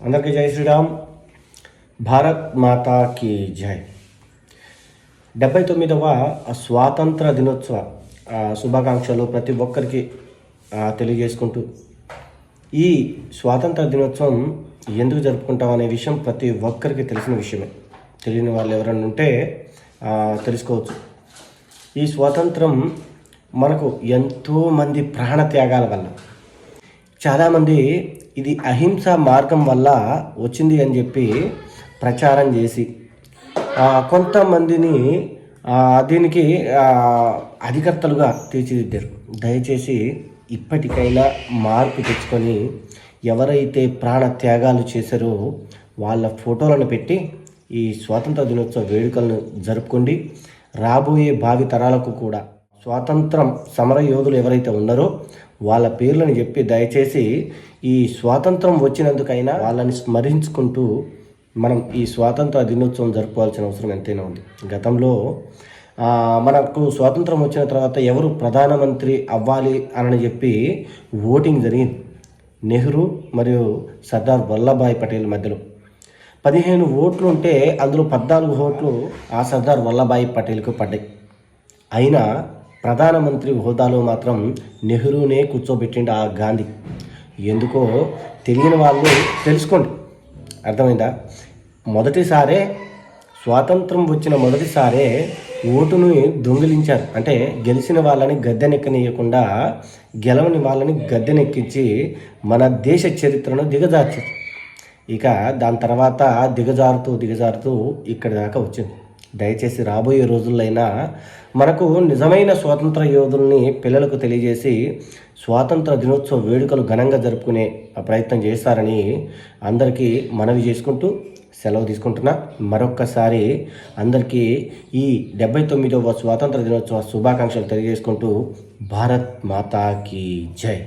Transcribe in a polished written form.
అందరికీ జై శ్రీరామ్. భారత్ మాతా కీ జై. 79వ స్వాతంత్ర దినోత్సవ శుభాకాంక్షలు ప్రతి ఒక్కరికి తెలియజేసుకుంటూ, ఈ స్వాతంత్ర దినోత్సవం ఎందుకు జరుపుకుంటాం అనే విషయం ప్రతి ఒక్కరికి తెలిసిన విషయమే. తెలియని వాళ్ళు ఎవరైనా ఉంటే తెలుసుకోవచ్చు. ఈ స్వాతంత్రం మనకు ఎంతోమంది ప్రాణత్యాగాల వల్ల, చాలామంది ఇది అహింసా మార్గం వల్ల వచ్చింది అని చెప్పి ప్రచారం చేసి కొంతమందిని దీనికి అధికర్తలుగా తీర్చిదిద్దారు. దయచేసి ఇప్పటికైనా మార్పు తెచ్చుకొని ఎవరైతే ప్రాణ త్యాగాలు చేశారో వాళ్ళ ఫోటోలను పెట్టి ఈ స్వాతంత్ర దినోత్సవ వేడుకలను జరుపుకోండి. రాబోయే భావి తరాలకు కూడా స్వాతంత్రం సమర యోధులు ఎవరైతే ఉన్నారో వాళ్ళ పేర్లను చెప్పి దయచేసి ఈ స్వాతంత్రం వచ్చినందుకైనా వాళ్ళని స్మరించుకుంటూ మనం ఈ స్వాతంత్ర దినోత్సవం జరుపుకోవాల్సిన అవసరం ఎంతైనా ఉంది. గతంలో మనకు స్వాతంత్రం వచ్చిన తర్వాత ఎవరు ప్రధానమంత్రి అవ్వాలి అని చెప్పి ఓటింగ్ జరిగింది. నెహ్రూ మరియు సర్దార్ వల్లభాయ్ పటేల్ మధ్యలో 15 ఓట్లు ఉంటే అందులో 14 ఓట్లు ఆ సర్దార్ వల్లభాయ్ పటేల్కు పడ్డాయి. అయినా ప్రధానమంత్రి హోదాలో మాత్రం నెహ్రూనే కూర్చోబెట్టిండు ఆ గాంధీ. ఎందుకో తెలియని వాళ్ళు తెలుసుకోండి, అర్థమైందా? మొదటిసారే స్వాతంత్రం వచ్చిన మొదటిసారే ఓటును దొంగిలించారు. అంటే గెలిచిన వాళ్ళని గద్దెనెక్కనీయకుండా గెలవని వాళ్ళని గద్దెనెక్కించి మన దేశ చరిత్రను దిగజార్చారు. ఇక దాని తర్వాత దిగజారుతూ ఇక్కడి దాకా వచ్చింది. దయచేసి రాబోయే రోజుల్లో మనకు నిజమైన స్వాతంత్ర యోధుల్ని పిల్లలకు తెలియజేసి స్వాతంత్ర దినోత్సవ వేడుకలు ఘనంగా జరుపుకునే ప్రయత్నం చేస్తారని అందరికీ మనవి చేసుకుంటూ సెలవు తీసుకుంటున్నా. మరొక్కసారి అందరికీ ఈ 79వ స్వాతంత్ర దినోత్సవ శుభాకాంక్షలు తెలియజేసుకుంటూ భారత్ మాతా కీ జై.